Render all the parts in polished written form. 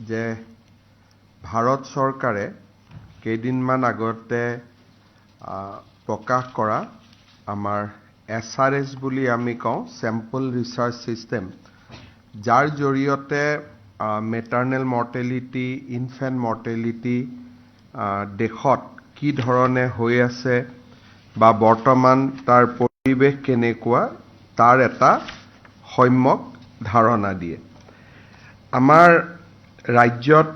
যে ভাৰত চৰকাৰে কেইদিনমান আগতে প্ৰকাশ কৰা আমাৰ SRS বুলি আমি কওঁ স্যাম্পল ৰিসাৰ্চ সিস্টেম যাৰ জৰিয়তে মেটাৰনেল মৰ্টেলিটি ইনফেন্ট মৰ্টেলিটি দেশত কি ধৰণে হৈ আছে বা বৰ্তমান তাৰ পৰিৱেশ কেনেকুৱা তাৰ এটা সম্যক ধাৰণা দিয়ে আমাৰ ৰাজ্যত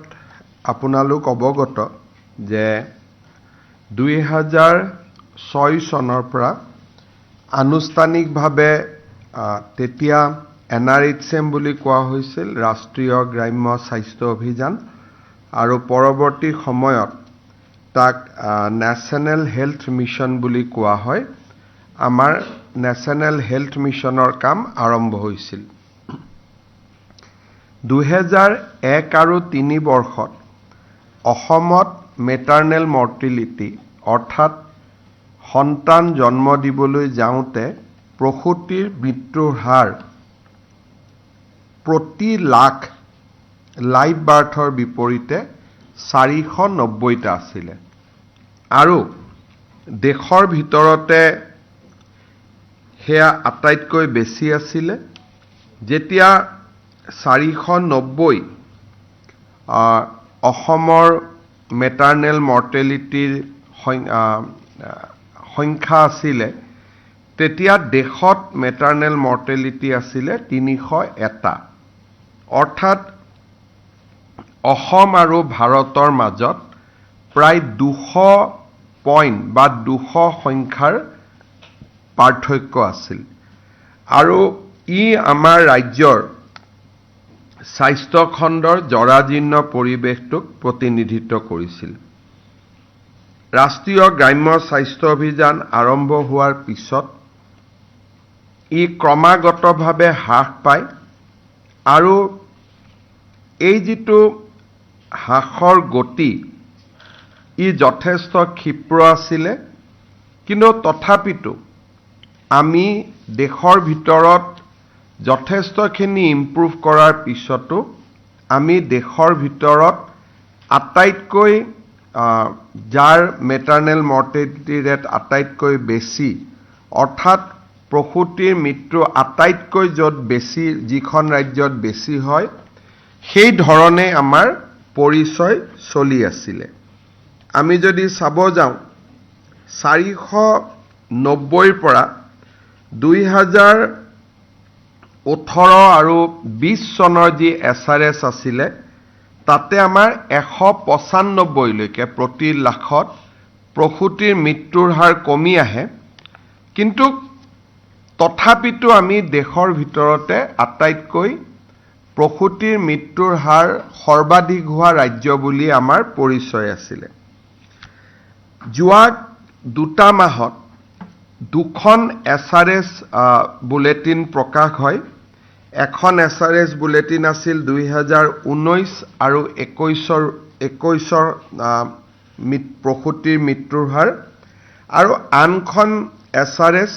আপোনালোক অৱগত যে 2006 চনৰ পৰা আনুষ্ঠানিকভাৱে তেতিয়া NRHM বুলি কোৱা হৈছিল ৰাষ্ট্ৰীয় গ্ৰাম্য স্বাস্থ্য অভিযান আৰু পৰৱৰ্তী সময়ত তাক নেশ্যনেল হেল্থ মিছন বুলি কোৱা হয় আমাৰ নেশ্যনেল হেল্থ মিছনৰ কাম আৰম্ভ হৈছিল 2001 আৰু 3 বৰ্ষত অসমত মেটাৰনেল মৰ্টেলিটি অৰ্থাৎ সন্তান জন্ম দিবলৈ যাওঁতে প্ৰসূতিৰ মৃত্যুৰ হাৰ প্ৰতি লাখ লাইভ বাৰ্থৰ বিপৰীতে 490টা আছিল আৰু দেশৰ ভিতৰতে হেয়া আটাইতকৈ বেছি আছিল যেতিয়া 490 অসমৰ মেটাৰনেল মৰ্টেলিটিৰ সংখ্যা আছিল তেতিয়া দেশত মেটাৰনেল মৰ্টেলিটি আছিল 301টা অৰ্থাৎ অসম আৰু ভাৰতৰ মাজত প্ৰায় 200 পইণ্ট বা 200 সংখ্যাৰ পাৰ্থক্য আছিল আৰু ই আমাৰ ৰাজ্যৰ স্বাস্থ্য খণ্ডৰ জৰাজীৰ্ণ পৰিৱেশটোক প্ৰতিনিধিত্ব কৰিছিল ৰাষ্ট্ৰীয় গ্ৰাম্য স্বাস্থ্য অভিযান আৰম্ভ হোৱাৰ পিছত ই ক্ৰমাগতভাৱে হ্ৰাস পায় আৰু এই যিটো হ্ৰাসৰ গতি ই যথেষ্ট ক্ষীপ্ৰ আছিল কিন্তু তথাপিতো আমি দেশৰ ভিতৰত যথেষ্টখিনি ইমপ্ৰুভ কৰাৰ পিছতো আমি দেশৰ ভিতৰত আটাইতকৈ যাৰ মেটাৰনেল মৰ্টেলিটি ৰেট আটাইতকৈ বেছি অৰ্থাৎ প্ৰসূতিৰ মৃত্যু আটাইতকৈ য'ত বেছি যিখন ৰাজ্যত বেছি হয় সেই ধৰণে আমাৰ পৰিচয় চলি আছিল আমি যদি চাব যাওঁ 490 পৰা 2018 আৰু 20 চনৰ যি SRS আছিল তাতে আমাৰ 195 লৈকে প্ৰতি লাখত প্ৰসূতিৰ মৃত্যুৰ হাৰ কমি আহে কিন্তু তথাপিতো আমি দেশৰ ভিতৰতে আটাইতকৈ প্ৰসূতিৰ মৃত্যুৰ হাৰ সৰ্বাধিক হোৱা ৰাজ্য বুলি আমাৰ পৰিচয় আছিল যোৱা দুটা মাহত দুখন SRS বুলেটিন প্ৰকাশ হয় এখন SRS বুলেটিন আছিল 2019 আৰু 21ৰ প্ৰসূতিৰ মৃত্যুৰ হাৰ আৰু আনখন SRS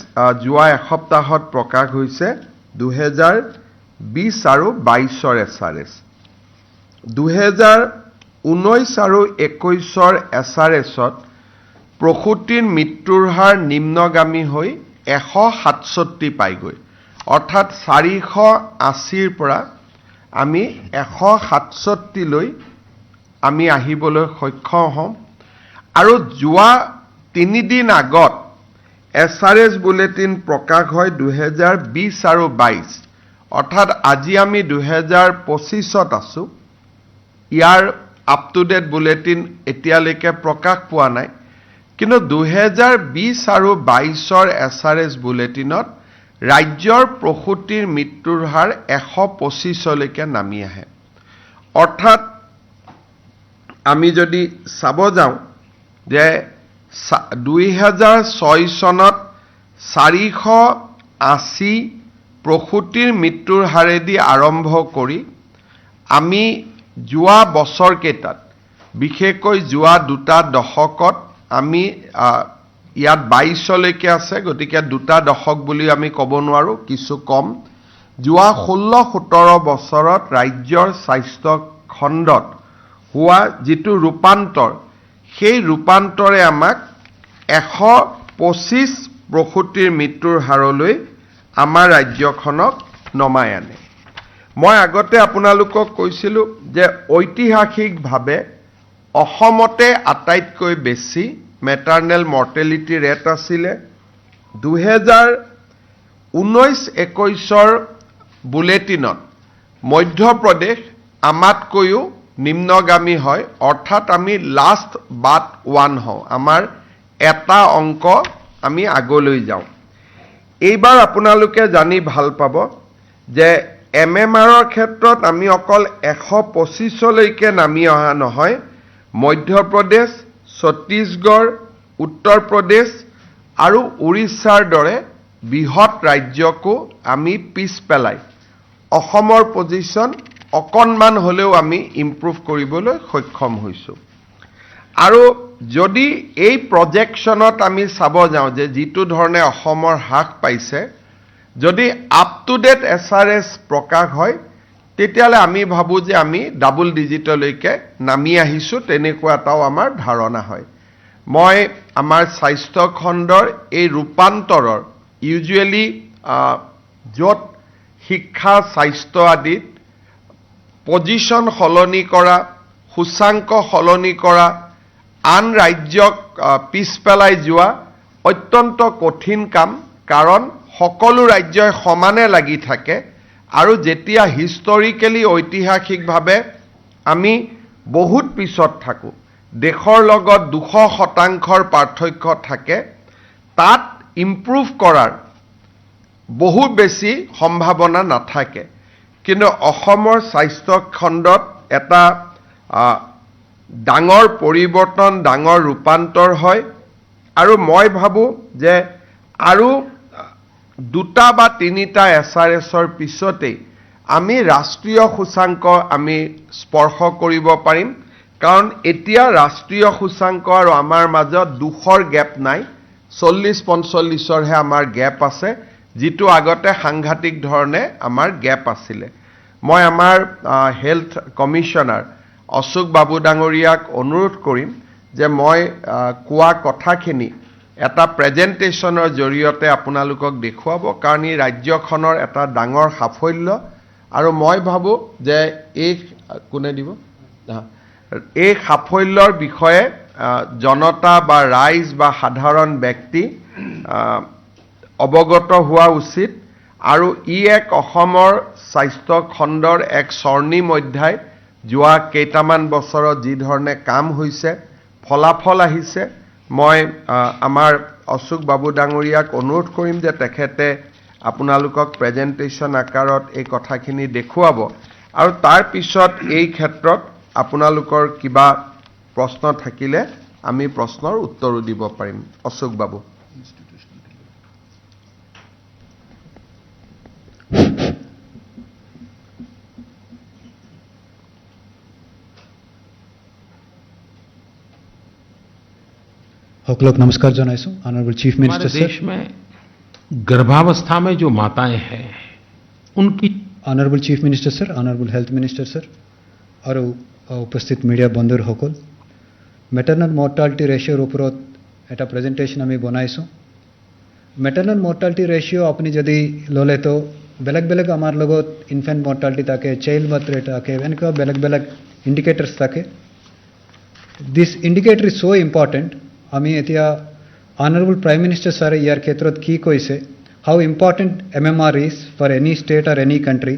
যোৱা এসপ্তাহত প্ৰকাশ হৈছে 2020 আৰু 22ৰ SRS 2019 আৰু 21ৰ SRSত প্ৰসূতিৰ মৃত্যুৰ হাৰ নিম্নগামী হৈ 167 পাইগৈ অৰ্থাৎ 480ৰ পৰা আমি 167 লৈ আমি আহিবলৈ সক্ষম হ'ম আৰু যোৱা 3 দিন আগত SRS বুলেটিন প্ৰকাশ হয় 2020 আৰু 22 অৰ্থাৎ আজি আমি 2025ত আছো ইয়াৰ আপ টু ডেট বুলেটিন এতিয়ালৈকে প্ৰকাশ পোৱা নাই কিন্তু 2020 আৰু 22ৰ SRS বুলেটিনত ৰাজ্যৰ প্ৰসূতিৰ মৃত্যুৰ হাৰ 125 লৈকে নামি আহে অৰ্থাৎ আমি যদি চাব যাওঁ যে 2006 চনত 480 প্ৰসূতিৰ মৃত্যুৰ হাৰেদি আৰম্ভ কৰি আমি যোৱা বছৰ কেইটাত বিশেষকৈ যোৱা দুটা দশকত আমি ইয়াত 22 লৈকে আছে গতিকে দুটা দশক বুলি আমি ক'ব নোৱাৰো কিছু কম যোৱা 16-17 বছৰত ৰাজ্যৰ স্বাস্থ্য খণ্ডত হোৱা যিটো ৰূপান্তৰ সেই ৰূপান্তৰে আমাক 125 প্ৰসূতিৰ মৃত্যুৰ হাৰলৈ আমাৰ ৰাজ্যখনক নমাই আনে। মই আগতে আপোনালোকক কৈছিলোঁ যে ঐতিহাসিকভাৱে অসমতে আটাইতকৈ বেছি মেটাৰনেল মৰ্টেলিটি ৰেট আছিলে। 2019-21 বুলেটিনত মধ্যপ্ৰদেশ আমাতকৈও নিম্নগামী হয়, অৰ্থাৎ আমি লাষ্ট বাট ওৱান হওঁ, আমাৰ এটা অংক আমি আগলৈ যাওঁ। এইবাৰ আপোনালোকে জানি ভাল পাব যে MMRৰ ক্ষেত্ৰত আমি অকল 125লৈকে নামি অহা নহয়, মধ্যপ্ৰদেশ, ছত্তীশগড়, উত্তৰ প্ৰদেশ আৰু উৰিষ্যাৰ দৰে বৃহৎ ৰাজ্যকো আমি পিছ পেলাই অসমৰ পজিশ্যন অকণমান হ'লেও আমি ইম্প্ৰুভ কৰিবলৈ সক্ষম হৈছোঁ। আৰু যদি এই প্ৰজেকশ্যনত আমি চাব যাওঁ যে যিটো ধৰণে অসমৰ হ্ৰাস পাইছে, যদি আপ টু ডেট SRS প্ৰকাশ হয় তেতিয়াহ'লে আমি ভাবোঁ যে আমি ডাবল ডিজিটলৈকে নামি আহিছোঁ, তেনেকুৱা এটাও আমাৰ ধাৰণা হয়। মই আমাৰ স্বাস্থ্য খণ্ডৰ এই ৰূপান্তৰৰ ইউজুৱেলি য'ত শিক্ষা স্বাস্থ্য আদিত পজিশ্যন সলনি কৰা, সূচাংক সলনি কৰা, আন ৰাজ্যক পিছ পেলাই যোৱা অত্যন্ত কঠিন কাম, কাৰণ সকলো ৰাজ্যই সমানে লাগি থাকে আৰু যেতিয়া হিষ্টৰিকেলি ঐতিহাসিকভাৱে আমি বহুত পিছত থাকোঁ, দেশৰ লগত 200% পাৰ্থক্য থাকে, তাত ইম্প্ৰুভ কৰাৰ বহুত বেছি সম্ভাৱনা নাথাকে। কিন্তু অসমৰ স্বাস্থ্য খণ্ডত এটা ডাঙৰ পৰিৱৰ্তন, ডাঙৰ ৰূপান্তৰ হয় আৰু মই ভাবোঁ যে আৰু 2টা বা 3টা SRSৰ পিছতেই আমি ৰাষ্ট্ৰীয় সূচাংক আমি স্পৰ্শ কৰিব পাৰিম, কাৰণ এতিয়া ৰাষ্ট্ৰীয় সূচাংক আৰু আমাৰ মাজত 200ৰ গেপ নাই, 40-45ৰহে আমাৰ গেপ আছে, যিটো আগতে সাংঘাতিক ধৰণে আমাৰ গেপ আছিলে। মই আমাৰ হেল্থ কমিশ্যনাৰ অশোক বাবু ডাঙৰীয়াক অনুৰোধ কৰিম যে মই কোৱা কথাখিনি এটা প্ৰেজেণ্টেশ্যনৰ জৰিয়তে আপোনালোকক দেখুৱাব, কাৰণ ই ৰাজ্যখনৰ এটা ডাঙৰ সাফল্য আৰু মই ভাবোঁ যে এই কোনে দিব এই সাফল্যৰ বিষয়ে জনতা বা ৰাইজ বা সাধাৰণ ব্যক্তি অৱগত হোৱা উচিত আৰু ই এক অসমৰ স্বাস্থ্য খণ্ডৰ এক স্বৰ্ণিম অধ্যায়। যোৱা কেইটামান বছৰত যি ধৰণে কাম হৈছে, ফলাফল আহিছে, মই আমাৰ অশোক বাবু ডাঙৰীয়াক অনুৰোধ কৰিম যে তেখেতে আপোনালোকক প্ৰেজেণ্টেশ্যন আকাৰত এই কথাখিনি দেখুৱাব আৰু তাৰ পিছত এই ক্ষেত্ৰত আপোনালোকৰ কিবা প্ৰশ্ন থাকিলে আমি প্ৰশ্নৰ উত্তৰো দিব পাৰিম। অশোক বাবু। সকলক নমস্কাৰ জনাইছোঁ। অনারেবল चीफ मिनिस्टर हमारे देश में गर्भावस्था में जो माताएं हैं उनकी honourable chief minister sir, honourable health minister sir আৰু উপস্থিত মিডিয়া বন্ধুসকল, মেটাৰনেল মৰ্টালিটি ৰেচিঅ'ৰ ওপৰত এটা প্ৰেজেণ্টেশ্যন আমি বনাইছোঁ। মেটাৰনেল মৰ্টালিটি ৰেচিঅ' আপুনি যদি ল'লে তো বেলেগ বেলেগ আমাৰ লগত ইনফেণ্ট মৰ্টালিটি থাকে, চাইল্ড বাৰ্থ ৰেট থাকে, এনেকুৱা বেলেগ বেলেগ ইণ্ডিকেটৰ্ছ থাকে। দিছ ইণ্ডিকেটৰ ইজ ছ' ইম্পৰ্টেণ্ট। আমি এতিয়া অনাৰেবল প্ৰাইম মিনিষ্টাৰ ছাৰে ইয়াৰ ক্ষেত্ৰত কি কৈছে, how important MMR is for any state or any country,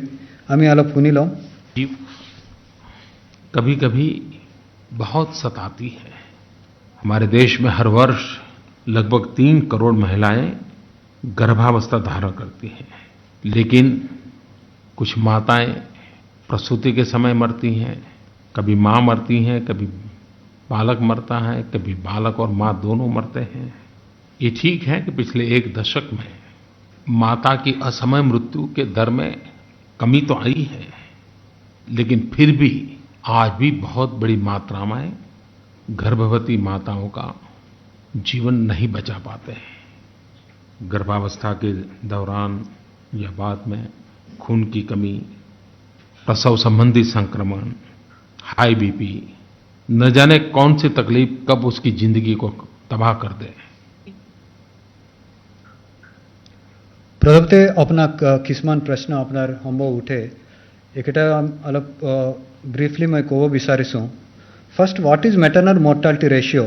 আমি অলপ শুনি ল'ম। कभी कभी बहुत सताती है। हमारे देश में हर वर्ष लगभग 3 करोड़ महिलाएं गर्भावस्था धारण करती हैं, लेकिन कुछ माताएं प्रसूति के समय मरती हैं, कभी माँ मरती हैं, कभी बालक मरता है, कभी बालक और माँ दोनों मरते हैं। ये ठीक है कि पिछले 1 दशक में माता की असमय मृत्यु के दर में कमी तो आई है, लेकिन फिर भी आज भी बहुत बड़ी मात्रा में गर्भवती माताओं का जीवन नहीं बचा पाते हैं। गर्भावस्था के दौरान या बाद में खून की कमी, प्रसव संबंधी संक्रमण, हाई बीपी, न जाने कौन सी तकलीफ कब उसकी जिंदगी को तबाह कर दे। प्रथमते अपना किसमान प्रश्न अपनार सम्भव उठे एकेटा अलग ब्रीफली मैं कब विचारिशूँ। First what is maternal mortality ratio.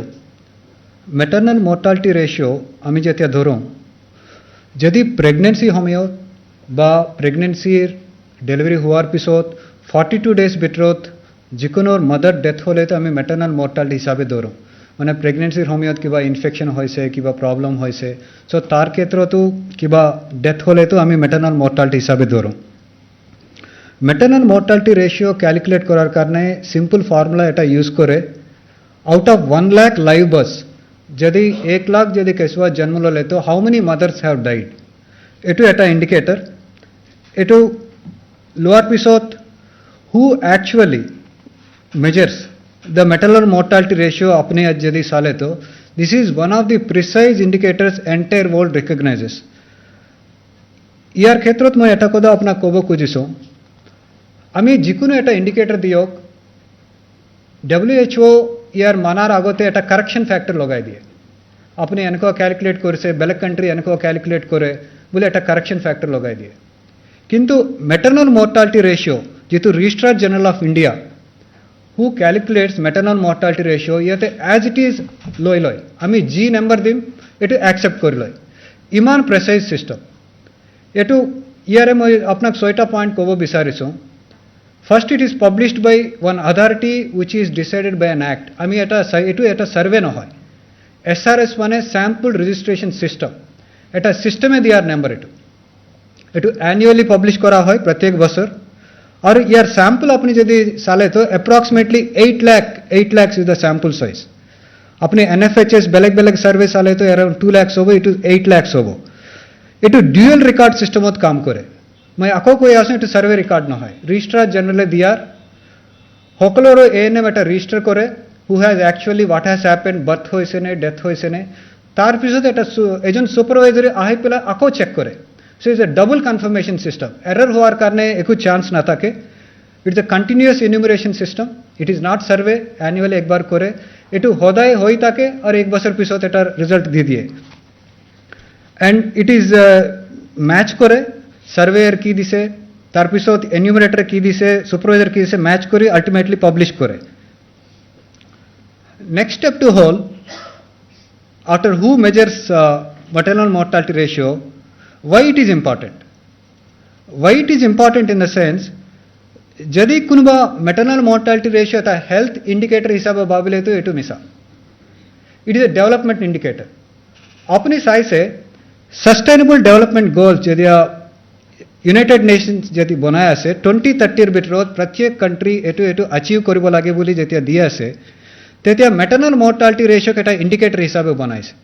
Maternal mortality ratio आमी जेतिया धरो यदि प्रेगनेंसी समय बा प्रेगनेंसीर डेलिवरी हुआर पिछत 42 डेज भितरत जिकोनोर मदर डेथ होले तो आमी मैटरनल मर्टालिटी हिसाबे धरो माने प्रेगनेंसीर সময়ত কিবা ইনফেকশন হয়েছে কিবা প্রবলেম হয়েছে সো তার ক্ষেত্রতো কিবা ডেথ হলে তো আমি ম্যাটারনাল মর্টালিটি হিসাবে ধরো। ম্যাটারনাল মর্টালিটি রেশিও ক্যালকুলেট করার কারণে সিম্পল ফর্মুলা এটা ইউজ করে out of 1 lakh live birth যদি 1 লাখ যদি কেসুয়া জন্ম ললে তো হাউ মেনি মাদার্স হ্যাভ ডাইড এটু এটা ইন্ডিকেটর এটু লোয়ার পিছত who actually measures the maternal mortality ratio apne ajadi sale to this is one of the precise indicators entire world recognizes ইয়ার ক্ষেত্ৰত মই এটা কথা আপোনাক ক'ব খুজিছো আমি যিকোনো এটা ইন্ডিকেটৰ দিয়ক WHO ইয়াৰ মানাৰ আগতে এটা কাৰেকশন ফ্যাক্টৰ লগাই দিয়ে আপুনি এনেকুৱা ক্যালকুলেট কৰিছে বেলেগ কান্ট্ৰি এনেকুৱা ক্যালকুলেট কৰে বলে এটা কাৰেকশন ফ্যাক্টৰ লগাই দিয়ে কিন্তু maternal mortality ratio যেটো registrar general of India who calculates maternal mortality ratio yate as it is loy ami g number dim etu accept kori loy iman precise system etu yare moi apnak 6ta point kobo bisarisu. First it is published by one authority which is decided by an act ami eta survey no hoy SRS mane sample registration system eta system e diar number etu annually publish kora hoy pratyek bosor और यार sample अपनी यदि साले तो approximately 8 lakh is the sample size अपने NFHS बेलेग सर्वे साले तो अराउंड 2 लाख होबो इट 8 लाख होबो इट ड्यूअल रिकॉर्ड सिस्टम काम करे मैं आको कोई आसे इट सर्वे रिकॉर्ड न है रजिस्ट्रार जनरल दियार हकलोरो ANM এটা রেজিস্টার করে who has actually what has happened birth হইছে নে ডেথ হইছে নে তার পিছতে এটা এজন সুপারভাইজার আহি পেলা আকো চেক করে So it's a double confirmation system. Error होवार कारणे एको चांस ना थाके. It's a continuous enumeration system. It is not survey. Annually एक बार करे. एटू होदाय होई थाके और एक बছর পিছত এটার রেজাল্ট দিয়ে দিয়ে। And it is match করে সার্ভেয়ার কি দিছে তার পিছত এনুমারেটর কি দিছে সুপারভাইজার কি দিছে ম্যাচ করে আলটিমেটলি পাবলিশ করে। Next step to whole after who measures maternal mortality ratio. Why it is important? Why it is important in the sense यदि कुनबा maternal mortality ratio था health indicator हिसाब बाबिले तो एटू मिसा it is a development indicator अपनी side से sustainable development goals यदि United Nations यदि बनाया से 2030 भितरत प्रत्येक country एटू achieve करिब लागे बोली जेतिया दिया से तेतिया maternal mortality ratio केटा indicator हिसाब बनाइसे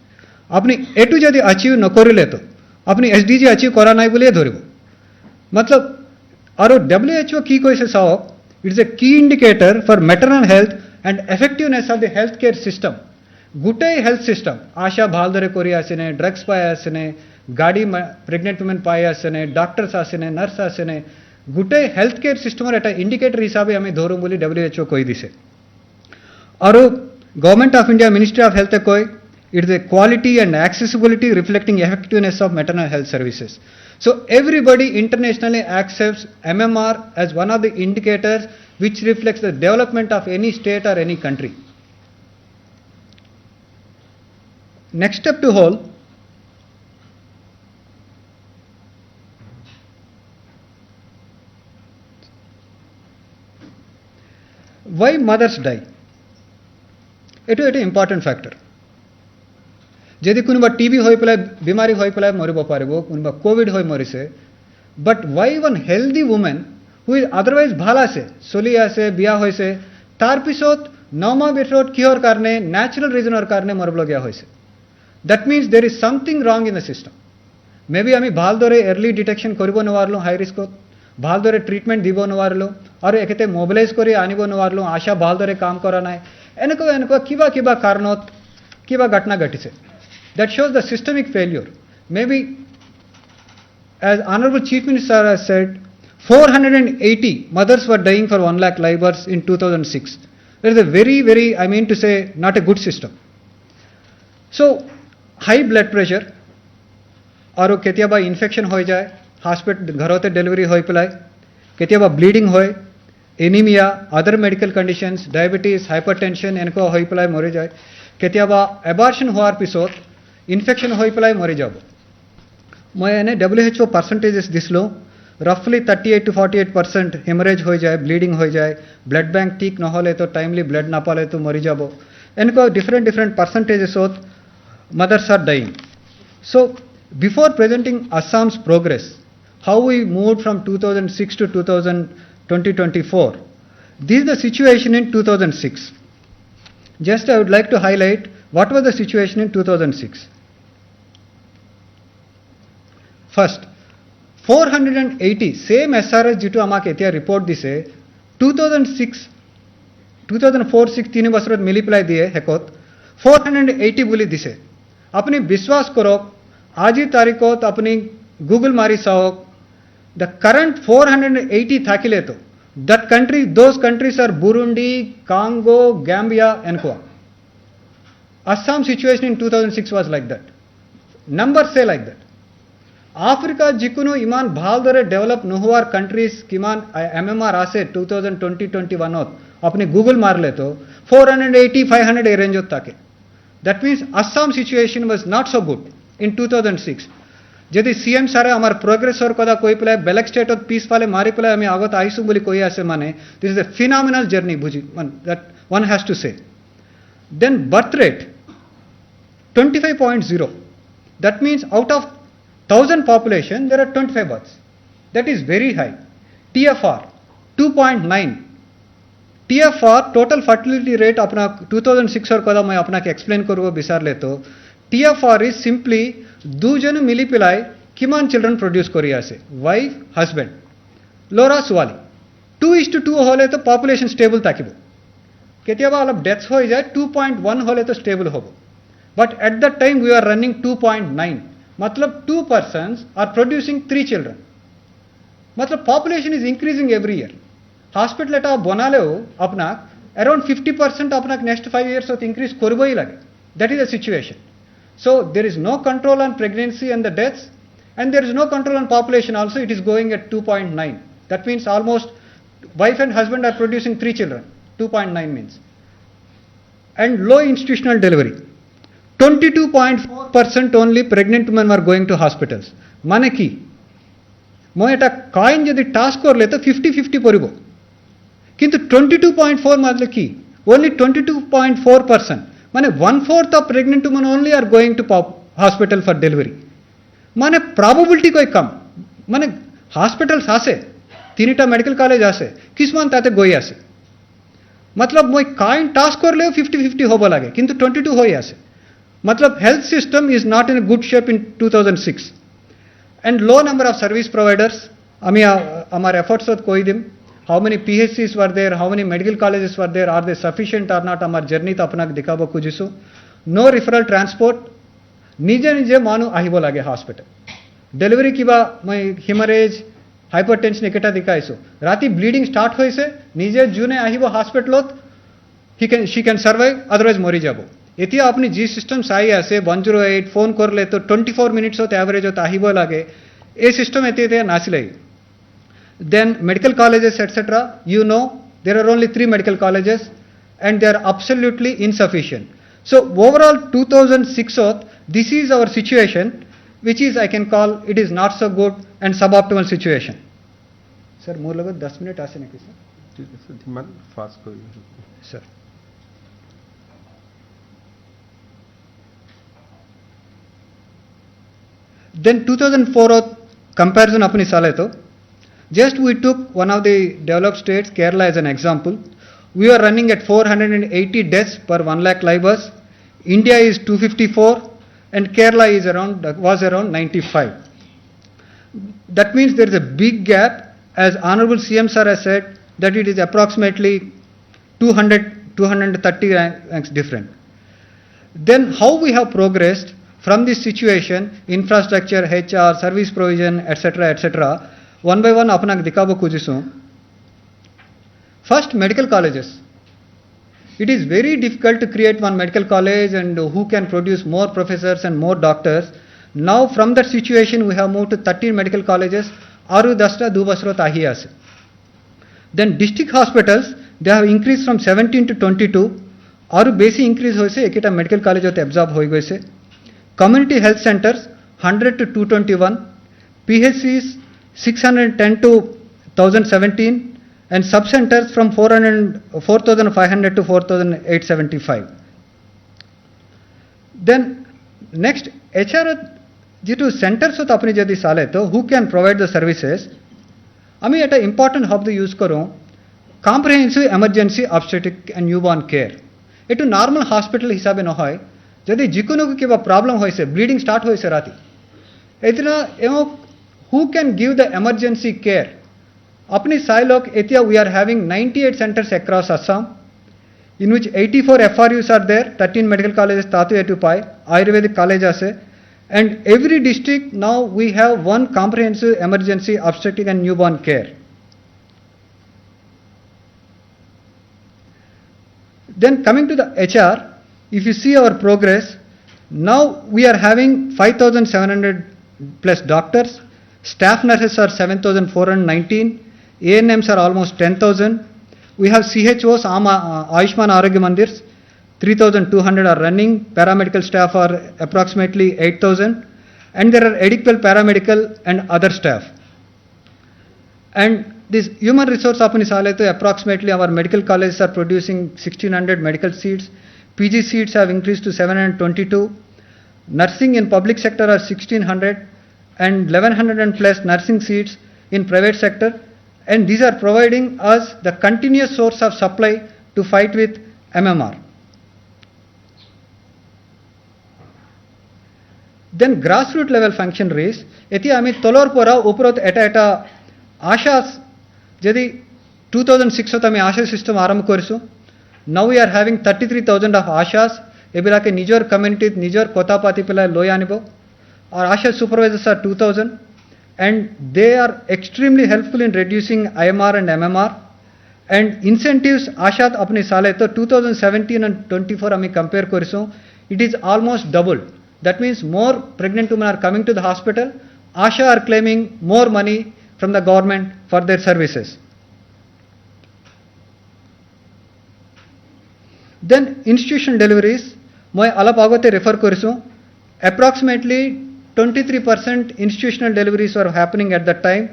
अपनी एटू यदि achieve न करिले तो अपनी SDG अचीव करा नहीं बोलिए धरब मतलब और WHO की कोई से साओ it's a key indicator for maternal health and effectiveness of the health care system गुटे हेल्थ सिस्टम आशा भालदरे कोरी आसेने ड्रग्स पाए आसेने गाड़ी प्रेग्नेंट वुमेन पाए आसेने डॉक्टर्स आसेने नर्स आसेने गुटे हेल्थ केयर सिस्टम एटा इंडिकेटर हिसाबे हमें धरो बोली WHO कोई दिसे और government of India ministry of health कोई it is a quality and accessibility reflecting effectiveness of maternal health services. So everybody internationally accepts MMR as one of the indicators which reflects the development of any state or any country. Next step to whole why mothers die? It is an important factor. यदि कोनबा TB होई पेला बीमारी होई पेला मरिब पारिबो कोनबा covid होई मरिसे but why one healthy women who is otherwise भाला से चली आसे बिया होइसे तार पिছত 9 माह भितरत किहर कारणे न्याचुरल रिजनर कारणे मरिब लगिया होइसे that means there is something wrong in the system maybe आमी ভাল দৰে अर्ली डिटेक्शन करिब नवारलो हाई रिस्क ভাল দৰে ट्रीटमेंट দিব नवारलो और एकेते मोबिलाइज কৰি আনিব नवारलो आशा ভাল দৰে কাম কৰা নাই এনেকুৱা কিবা কাৰণত কিবা ঘটনা ঘটিছে that shows the systemic failure. Maybe, as Honorable Chief Minister has said, 480 mothers were dying for 1 lakh live births in 2006. That is a very, very, I mean to say, not a good system. So, high blood pressure, और केतियाबा infection हो जाए, hospital घरों ते delivery हो पिलाए, केतियाबा bleeding होए, anaemia, other medical conditions, diabetes, hypertension इनको हो पिलाए मरे जाए, केतियाबा एबॉर्शन होआर पिसोत, इन्फेक्शन हो पिलाए मरे जाबो. मैं एने WHO परसेंटेजेस दिसलो, रफली 38 to 48% हेमरेज हो जाए, ब्लीडिंग हो जाए, ब्लड बैंक ठीक न होले तो टाइमली ब्लड ना पाले तो मरी जाबो. इनको डिफरेंट परसेंटेजेस होत, mothers are dying. So, before presenting Assam's progress, how we moved from 2006 to 2024, this is the situation in 2006. Just I would like to highlight what was the situation in 2006. First, 480, same SRS due to Amak Etia report this 2006, 2004-6 तीन बसरत मिली पिलाई दिए हेकोत 480 बोली दिसे. अपनी विश्वास करो आज ही तारीख को तो अपनी गूगल मारी साओ द करंट 480 था कि ले तो that country, those countries are Burundi, Congo, Gambia and Kwa. Assam situation in 2006 was like that. Numbers say like that. Africa jikuno iman bhal dore develop nuhuar countries kiman MMR ase 2020-21 ot apne Google mar le to 480 500 range hot take. That means Assam situation was not so good in 2006. यदि CM सारे हमारे progress और कदा कोई पिलाए बेलेक state और piece वाले मारी पिलाए हमें आगत आईसु बोली कोई ऐसे माने this is a phenomenal journey बुझी that one has to say. Then birth rate 25.0. That means out of 1000 population there are 25 births. That is very high. TFR 2.9. TFR total fertility rate अपना 2006 और कदा मैं अपना के एक्सप्लेन करूँ बिसार ले तो TFR is simply दो जन मिली पिलाई किमान चिल्ड्रन प्रोड्यूस करिया से वाइफ हस्बैंड लोरा सुवाली 2:2 होले तो पॉपुलेशन स्टेबल ताकिबो केतियाबा अलग डेथ्स हो जाए 2.1 होले तो स्टेबल होबो. But at that time we are running 2.9 मतलब 2 persons आर प्रोड्यूसिंग 3 चिल्ड्रन. मतलब population is increasing every year. Hospital एटा बना ले अपना अराउंड 50% अपना नेक्स्ट 5 years तो इंक्रीज करबो ही लगे. That is the situation. So there is no control on pregnancy and the deaths, and there is no control on population also. It is going at 2.9. That means almost wife and husband are producing 3 children. 2.9 means. And low institutional delivery. 22.4% only pregnant women were going to hospitals. Mane ki? Mo eta coin jodi task kor le to 50-50 poribo. Kintu 22.4 madle ki? Only 22.4%. माने 1/4 of pregnant women only are going to hospital for delivery. माने probability कोई कम. माने hospitals आसे, तीनिटा medical college आसे, किस मान ताते गोई आसे. मतलब मोई काइन टास्क कर ले 50-50 हो बोला गया, किंतु 22 हो आसे. मतलब health system is not in a good shape in 2006. And low number of service providers. अमी हमारे efforts होत कोई दिन. How many PHCs were there? How many medical colleges were there? Are they sufficient or not? हमार journey तो अपना दिखाबो कुजिसो. No referral transport. निजे निजे मानु आहिबो लागे हॉस्पिटल. डिलीवरी की बा मैं हिमरेज हाइपरटेंशन एकेटा दिखाइसो. राती ब्लीडिंग स्टार्ट होई से निजे जुने आहिबो हॉस्पिटलोत she can survive, otherwise मरी जाबो. एतिया अपनी जी सिस्टम साई ऐसे 108 फोन कर ले तो 24 minutes होते एवरेज होता आहिबो लागे. ए सिस्टम एतिया नासी लगी. Then medical colleges etc. You know there are only 3 medical colleges and they are absolutely insufficient. So overall 2006 this is our situation, which is I can call it is not so good and suboptimal situation. Sir, more लगभग 10 minutes आसे नहीं sir. ठीक है sir, Dhiman fast करिए. Sir. Then 2004 comparison अपनी साले तो. Just we took one of the developed states, Kerala as an example. We are running at 480 deaths per 1 lakh live births. India is 254 and Kerala is was around 95. That means there is a big gap, as Honorable CM Sir has said, that it is approximately 230 ranks different. Then how we have progressed from this situation, infrastructure, HR, service provision, etc., etc., one by one आपनाक दिखाबो खुजिसु। First, medical colleges. It is very difficult to create one medical college and who can produce more professors and more doctors. Now from that situation we have moved to 13 medical colleges, aru 10 dubasro tahi ase. Then district hospitals, they have increased from 17 to 22, aru basic increase hoise ekita medical college hote absorb hoi goise. Community health centers 100 to 221, PHCs 610 to 1017, and sub-centers from 4,500 to 4,875. Then next, HR যেটো centers হত আপনি যদি সালে তো who can provide the services, আমি এটা important শব্দ use করুম, comprehensive emergency obstetric and newborn care. এটো নর্মাল হসপিটাল হিসাবে নহয়, যদি যিকোনো কিবা প্রবলেম হইছে, ব্লিডিং স্টার্ট হইছে রাতি, এতনা এবং who can give the emergency care. अपनी साइलोक एतिया we are having 98 centers across Assam, in which 84 FRUs are there, 13 medical colleges Tatu Etupai, Ayurvedic college ase, and every district now we have one comprehensive emergency obstetric and newborn care. Then coming to the HR, if you see our progress, now we are having 5,700 plus doctors, staff nurses are 7,419, ANMs are almost 10,000. We have CHOs, Ayushman Arogya Mandirs, 3,200 are running. Paramedical staff are approximately 8,000. And there are adequate paramedical and other staff. And this human resource apni sale to approximately our medical colleges are producing 1,600 medical seats. PG seats have increased to 722. Nursing in public sector are 1,600 and 1,100 and plus nursing seats in private sector. And these are providing us the continuous source of supply to fight with MMR. Then grassroots level functionaries, eti ami tolor pora uprot eta ashas jadi 2006 ot ami asha system aramb korisu. Now we are having 33,000 of ashas, ebilake nijor community nijor kotha pati pela loy anibo. Our asha supervisors are 2,000. And they are extremely helpful in reducing IMR and MMR. And incentives Ashat apni sale to 2017 and 24 ami compare korisu, it is almost doubled. That means more pregnant women are coming to the hospital. Asha are claiming more money from the government for their services. Then institutional deliveries, moi alap agote refer korisu, approximately 23% institutional deliveries were happening at that time.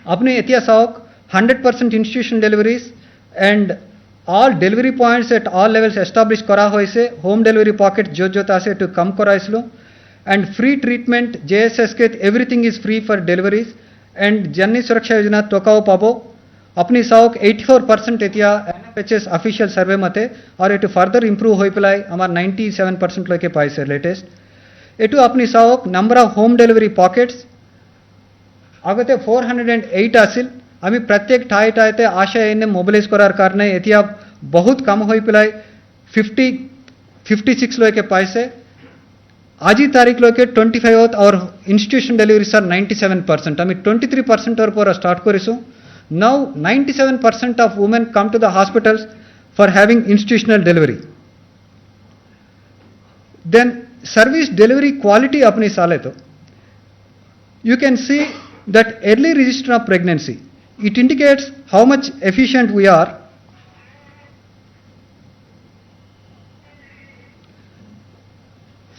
Apne etia saok 100% institutional deliveries and all delivery points at all levels established kora hoise, home delivery pocket jota ase to come kora islo, and free treatment JSS ke everything is free for deliveries, and Janni Suraksha Yojana tokao pabo apni saok 84% etia NFHS official survey mate or it further improve hoi pilai amar 97% loke paise latest. এটু আপনি চাওক number of home delivery Pockets আগতে 408 আছিল, আমি প্রত্যেক ঠাই ঠাইতে আশা এনে মোবিলাইজ করার কারণে এতিয়া বহুত কম হয়ে পেলাই 56 লয়কে পাইছে। আজি তারিখ লয়কে 25th আর ইনস্টিটিউশন ডেলিভারিজ আর 97%, আমি 23% পর স্টার্ট করেছো। Now 97% of women come to the hospitals for having institutional delivery. Then service delivery quality apni sale to you can see that early register of pregnancy, it indicates how much efficient we are.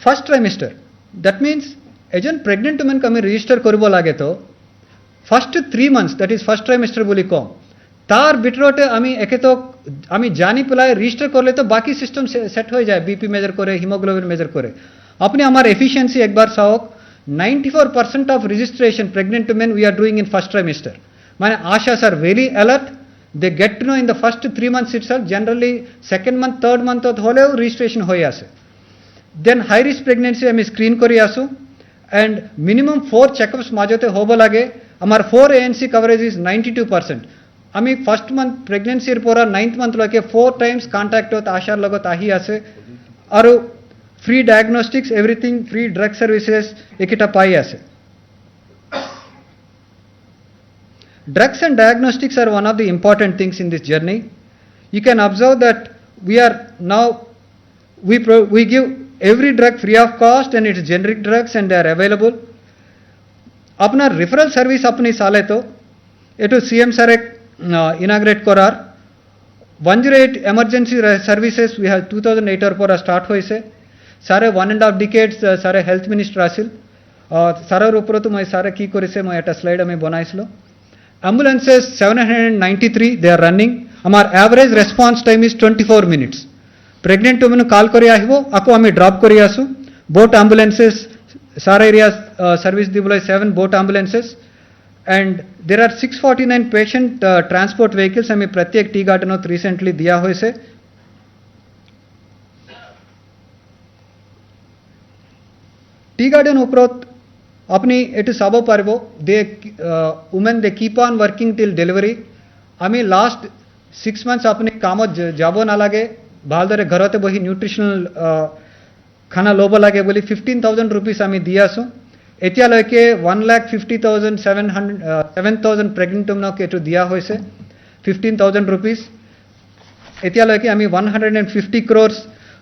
First trimester, that means ejon pregnant woman kami register koribo lage to first 3 months, that is first trimester boli kom তার ভিতরতে আমি একে তো আমি জানি পেলায় register করলে তো বাকি সিস্টেম সেট হয়ে যায়, বিপি মেজার করে, হিমোগ্লোবিন মেজার করে। আপনি আমার এফিসিয়েন্সি একবার চাওক, 94% of registration pregnant women we are doing in first trimester. মানে আশাস are very alert, they get to know in the first 3 months itself, generally second month third month হলেও registration হয়ে আসে। দেন হাই রিস্ক প্রেগনেন্সি আমি screen করে আসু and minimum 4 checkups মাজতে হব লাগে। আমার 4 ANC কভারেজ ইজ 92%। আমি ফার্স্ট মান্থ প্রেগনেন্সির পর 9th মান্থ লকে 4 টাইমস কন্ট্যাক্ট হতে আশার লগত আহি আছে। আর free diagnostics everything, free drug services একিটা পাই আছে। Drugs and diagnostics are one of the important things in this journey. You can observe that we are now, we give every drug free of cost and it's generic drugs and they are available. अपना referral service अपनी साले तो एटू CM sir एक inaugurate करार 108 emergency services we have 2008 और पर start हुए से सारे 1.5 decades सारे health minister आसिल सारा ऊपर तो मैं सारे की करे से मैं एटा slide में बनाइस लो ambulances 793 they are running हमार average response time is 24 minutes pregnant women call करे आहिबो आको हमें drop करे आसु boat ambulances सारे areas service दिबुलाई 7 boat ambulances and there are 649 patient transport vehicles हमें प्रत्येक टी गार्डन में recently दिया हुए से टी गार्डन उपरोत अपनी एटू साबो पारबो दे women they keep on working till delivery हमें last 6 months अपने कामो जाबो ना लगे बालदरे घरों ते बही nutritional खाना लोबो लगे बोली 15,000 rupees हमें दिया सो एतिया लगे 1,50,700 pregnant women के एटू दिया हुए से 15,000 rupees एतिया लगे हमें 150 crores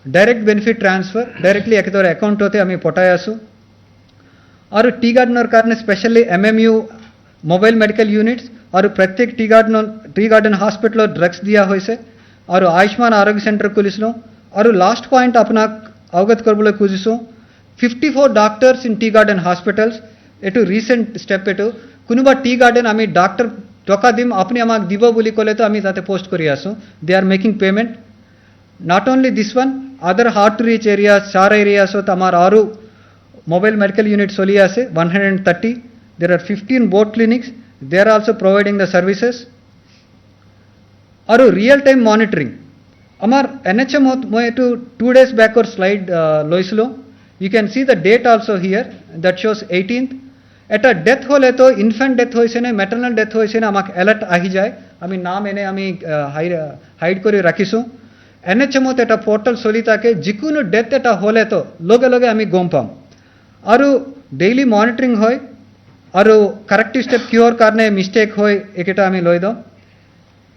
direct benefit transfer directly एक तो account होते हमें पटाया सो और टी गार्डन कारण specially MMU mobile medical units और प्रत्येक टी गार्डन हॉस्पिटल ड्रग्स दिया हुए से और आयुष्मान आरोग्य सेंटर खुलिसलो और लास्ट पॉइंट अपना अवगत करबले खुजिसो 54 doctors in tea garden hospitals एटू रिसेंट स्टेप एटू कुनुबा टी गार्डन आमी डॉक्टर टका दिम अपनी आमाक दिबो बोली कोले तो आमी ताते पोस्ट करि आसो they are making payment not only this one other hard to reach areas चार एरियाज हो तमार आरु mobile medical unit सोलिया से 130 there are 15 boat clinics they are also providing the services और real time monitoring अमर NHM मैं to 2 days back or slide लोइसलो you can see the date also here that shows 18th at a death होले तो infant death होइसे ने maternal death होइसे ने अमाक alert आही जाए अमी नाम एने अमी hide करी रखिसो NHM होते एटा portal सोलिता के जिकुनो death एटा होले तो लोगे लोगे अमी गोमपाम और डेली मॉनिटरिंग होय और करेक्टिव स्टेप क्योर करने मिस्टेक होय एकेटा आमी लय दो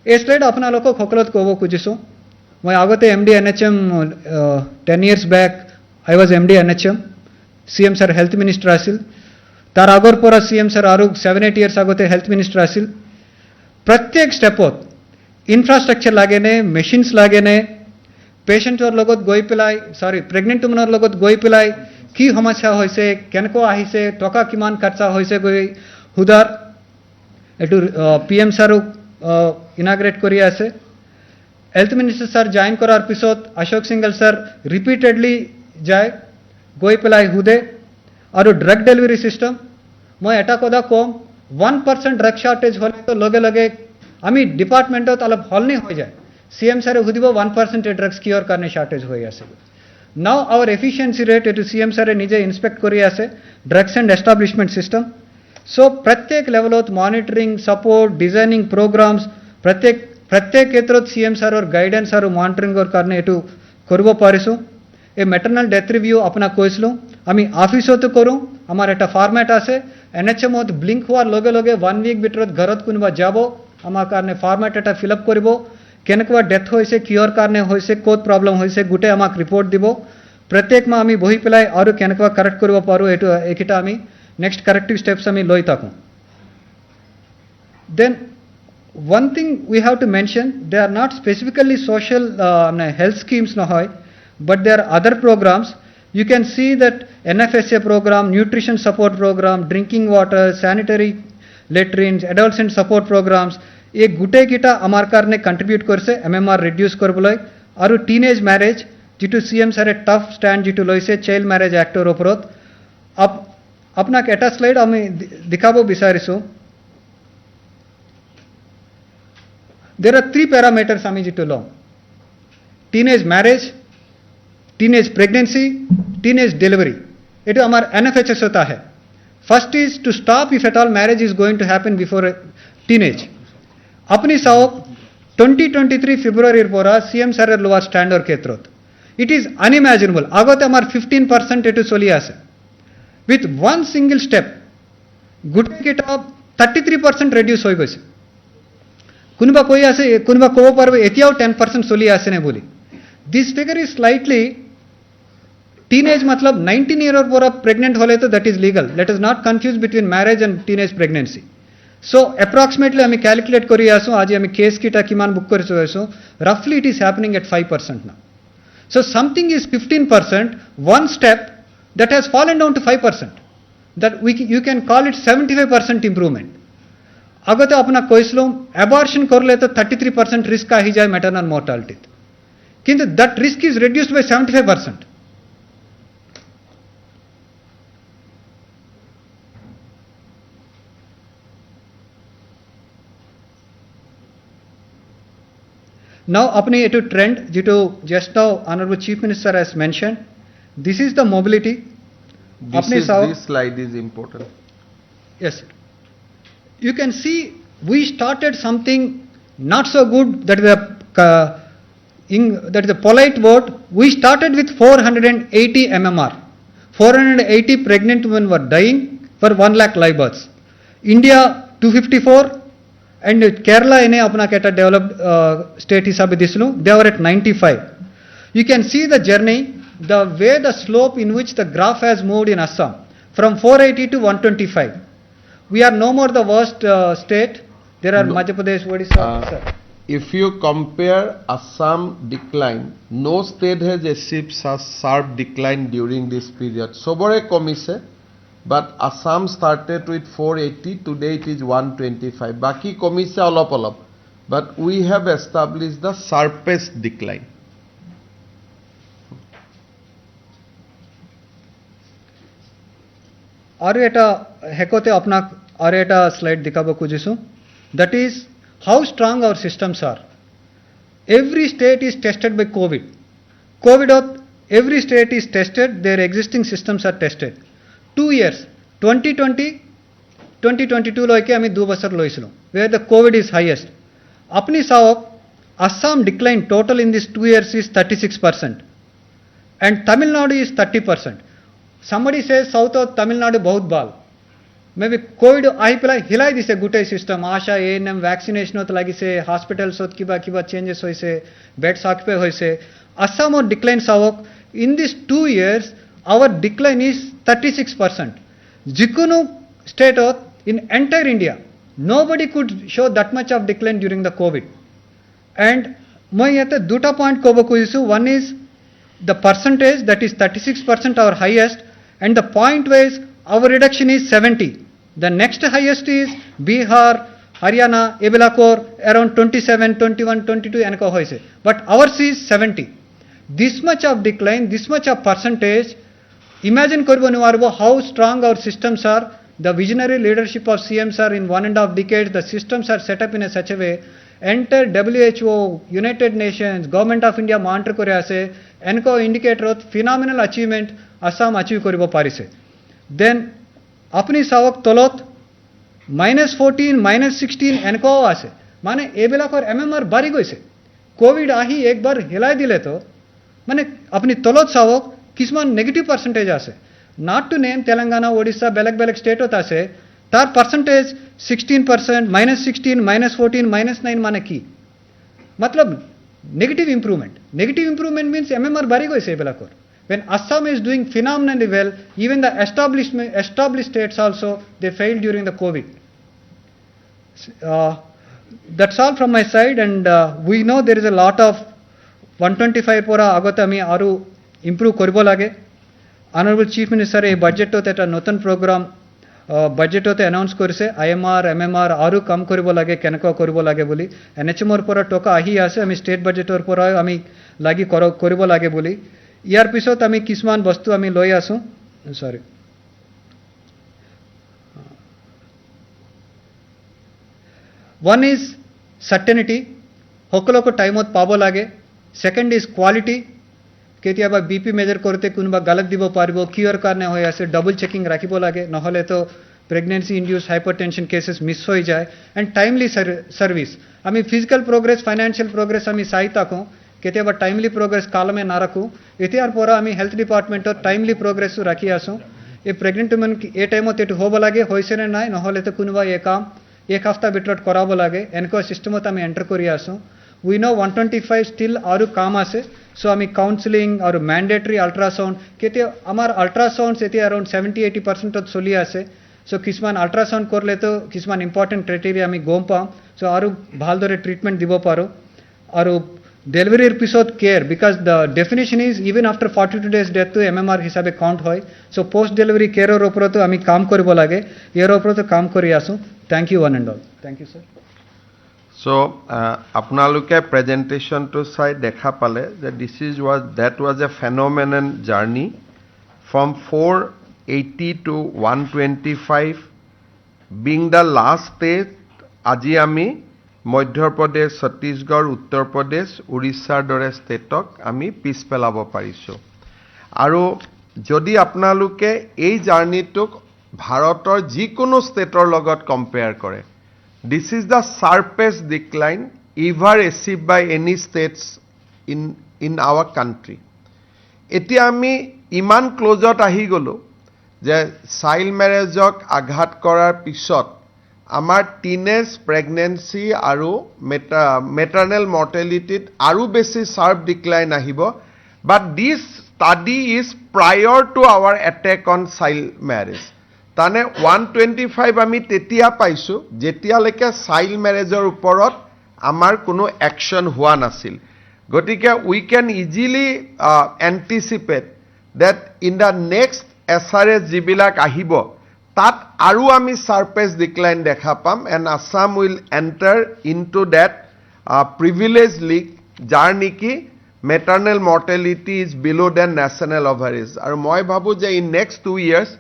ए स्लाइड अपना लोक खोकलत कोबो कुजिसो मैं आगते MD NHM 10 years back I was MD NHM CM sir health minister आसिल तार आगोर पर सीएम सर आरु 7-8 years आगते हेल्थ मिनिस्टर आसिल प्रत्येक स्टेपोत इंफ्रास्ट्रक्चर लागेने मेशिन्स लागेने पेशेंट और लगत गोई पिलाई सॉरी प्रेग्नेंट वुमन लगत गोई पिलाई की समस्या होइसे केनको आहिसे टका किमान खर्चा होइसे गई हुदार एटू पीएम सर इनाग्रेट करि आसे हेल्थ मिनिस्टर सर जॉइन करार पिसोत अशोक सिंगल सर रिपीटेडली जाय गोई पिलाई हुदे और ड्रग डिलीवरी सिस्टम मैं एटा कोदा कम 1% ड्रग शॉर्टेज होले तो लगे लगे आमी डिपार्टमेंटत अलग हल नहीं हो जाए सीएम सर हुदिबो 1% ड्रग्स क्योर करने शॉर्टेज होई आसे Now our efficiency rate to CM sir निजे inspect करी आसे drugs and establishment system. So प्रत्येक level of monitoring, support, designing programs प्रत्येक क्षेत्रों CM sir और guidance और monitoring और करने एटू करबो पारिसो ए maternal death review अपना कोइसलो आमी ऑफिस होते करो हमारे एटा फॉर्मेट आसे NHM होत ब्लिंक हुआ लोगे लोगे 1 week बिटरत घरत कुनबा जाबो हमार कारने फॉर्मेट एटा फिल अप करिबो केनकवा डेथ होइसे क्योर करने होइसे कोत प्रॉब्लम होइसे गुटे आमाक रिपोर्ट दिबो प्रत्येक मा आमी बही पिलाई और केनकवा करेक्ट करबो पारो एटो एकिटा आमी नेक्स्ट करेक्टिव स्टेप्स आमी लई ताकू then one thing we have to mention they are not specifically social health schemes न होय but there are other programs you can see that NFSA program nutrition support program drinking water sanitary latrines adolescent support programs ये गुटे किटा अमार कारने contribute करसे MMR reduce करबोलय और टीनेज मैरिज जिटू CM sir a tough stand जिटू लइसे चाइल्ड मैरिज एक्टर उपरोत अब अपना केटा स्लाइड आमी दिखाबो बिसारिसो देयर आर 3 पैरामीटर्स आमी जिटू लो teenage marriage teenage pregnancy teenage delivery एटू अमार NFHS होता है first is to stop if at all marriage is going to happen before teenage अपनी साओ 2023 February पोरा सीएम सर लोअर स्टैंडर्ड केत्रोत इट इज अनइमेजिनेबल आगोते हमार 15% एटू सोलिया से विथ वन सिंगल स्टेप गुटे किटा 33% reduce হৈ গৈছে কোনোবা কৈ আছে কোনোবা ক'ব পাৰিব এতিয়াও 10% চলি আছে নে বুলি this figure is slightly teenage matlab 19 year or pregnant hole to that is legal. Let us not confuse between marriage and teenage pregnancy. So approximately ami calculate kori asu aji ami case kita kiman book korisu asu roughly it is happening at 5% now. So something is 15%, one step that has fallen down to 5%. That you can call it 75% improvement. Agate apna koislo abortion korle to 33% risk ahi jay maternal mortality. Kintu that risk is reduced by 75%. Now, apne etu trend, jitu just now Honorable Chief Minister has mentioned, this is the mobility. This slide is important. Yes, sir. You can see we started something not so good. That is the polite word. We started with 480 MMR. 480 pregnant women were dying for 1 lakh live births. India 254. And Kerala in apna keta developed state hisabe dislu they were at 95. You can see the journey, the way the slope in which the graph has moved in Assam from 480 to 125. We are no more the worst state. There are Madhya Pradesh, Odisha. If you compare Assam decline, no state has achieved such sharp decline during this period. Sobore komise. But Assam started with 480, today it is 125. Baki komise olop. But we have established the sharpest decline. Aru eta hekote apna aru eta slide dikabo kujisu. That is how strong our systems are. Every state is tested by COVID. Every state is tested, their existing systems are tested. 2 years 2020 2022 lo ke ami 2 basar loislo where the COVID is highest. Apni saw Assam decline total in this 2 years is 36% and Tamil Nadu is 30%. Somebody says south of Tamil Nadu bahut bal maybe COVID ahi pela hilai dise gutai system asha ANM vaccination ot lagi se hospitals ot kiba changes hoise beds occupy hoise Assam or decline saw in this 2 years our decline is 36%. Jikunu state in entire India, nobody could show that much of decline during the COVID. And moi yate duta point koboku isu. One is the percentage, that is 36% our highest, and the point wise our reduction is 70. The next highest is Bihar, Haryana, Ebelakor around 27, 21, 22 enko hoise. But ours is 70. This much of decline, this much of percentage. Imagine how strong our systems are. The visionary leadership of CM sir in 1.5 decades, the systems are set up in a such a way. Enter WHO, United Nations, Government of India monitor kore ase, enko indicator of phenomenal achievement Assam achieve koribo parise. Then apni sawak tolot -14, -16 enko ase. Mane ebela kor MMR bari goise. COVID ahi ek bar hilai dile to mane apni tolot sawak kisman negative percentage ase. Not to name Telangana, Odisha, belag state ot ase. Tar percentage 16%, -16, -14, -9 mane ki. Matlab negative improvement. Negative improvement means MMR bari goise belakor. When Assam is doing phenomenally well, even the established states also they failed during the COVID. That's all from my side, and we know there is a lot of 125 pora agotami aru improve koribo lage. Honorable Chief Minister a budget to eta notan program budget to announce korise IMR MMR aru kam koribo lage kenako koribo lage boli NHMR pora toka ahi ase ami state budget or pora ami lagi koribo lage boli ইয়ার পিছত আমি কিছুমান বস্তু আমি লৈ আছো sorry one is certainty সকলক টাইমত পাব লাগে second is quality কেতিয়াবা বিপি মেজার করতে কোনবা গলত দিব পারিব কিউর কারণে হয় আছে ডাবল চেকিং রাখিব লাগে নহলে তো pregnancy induced hypertension cases miss হয়ে যায় এন্ড টাইমলি সার্ভিস আমি ফিজিক্যাল প্রোগ্রেস ফাইনান্সিয়াল প্রোগ্রেস আমি সাই থাকো কেতিয়াবা টাইমলি প্রোগ্রেস কালমে না রাখু এতিয়ার পর আমি হেলথ ডিপার্টমেন্টর টাইমলি প্রোগ্রেস রাখি আসো এই প্ৰেগনেণ্ট উমেন এই টাইমত এইটো হ'ব লাগে হৈছেনে নাই নহ'লেতো কোনোবা এই কাম এক সপ্তাহ ভিতৰত কৰাব লাগে এনেকুৱা চিষ্টেমত আমি এণ্টাৰ কৰি আছোঁ উই ন 125 ষ্টিল আৰু কাম আছে চ' আমি কাউন্সেলিং আৰু মেণ্ডেটৰী আল্ট্ৰাচাউণ্ড কেতিয়া আমাৰ আল্ট্ৰাচাউণ্ডছ এতিয়া এৰাউণ্ড 70-80%ত চলি আছে চ' কিছুমান আল্ট্ৰাচাউণ্ড কৰিলেতো কিছুমান ইম্পৰ্টেণ্ট ক্ৰাইটেৰিয়া আমি গম পাম চ' আৰু ভালদৰে ট্ৰিটমেণ্ট দিব পাৰোঁ আৰু ডেলিভাৰীৰ পিছত care because the definition is even after 42 days ডেথটো MMR হিচাপে কাউণ্ট হয় চ' পোষ্ট ডেলিভাৰী কেয়াৰৰ ওপৰতো আমি কাম কৰিব লাগে ইয়াৰ ওপৰতো কাম কৰি আছোঁ thank you one and all thank you sir So, আপোনালোকে প্ৰেজেণ্টেশ্যনটো চাই দেখা পালে যে that was a phenomenon journey from 480 to 125 being the last stage আজি আমি মধ্যপ্ৰদেশ ছত্তীশগড় উত্তৰ প্ৰদেশ উৰিষ্যাৰ দৰে ষ্টেটক আমি পিছ পেলাব পাৰিছোঁ আৰু যদি আপোনালোকে এই জাৰ্নিটোক ভাৰতৰ যিকোনো ষ্টেটৰ লগত কম্পেয়াৰ কৰে This is the sharpest decline ever achieved by any states in our country. এতিয়া আমি ইমান ক্লোজত আহি গলো যে চাইল্ড মেৰেজক আঘাত কৰাৰ পিছত আমাৰ টিনেজ প্ৰেগনেন্সি আৰু মেটাৰনেল মৰ্টেলিটিত আৰু বেছি শাৰ্প ডিক্লাইন আহিব but this study is prior to our attack on child marriage তানে 125 আমি তেতিয়া পাইছো যেতিয়ালৈকে চাইল্ড মেৰেজৰ ওপৰত আমাৰ কোনো একশন হোৱা নাছিল গতিকে we can easily anticipate that in the next SRS যিবিলাক আহিব তাত আৰু আমি সাৰফেস ডিক্লাইন দেখা পাম and Assam will enter into that privilege league যাৰ নেকি maternal mortality is below then national average আৰু মই ভাবো যে in next 2 years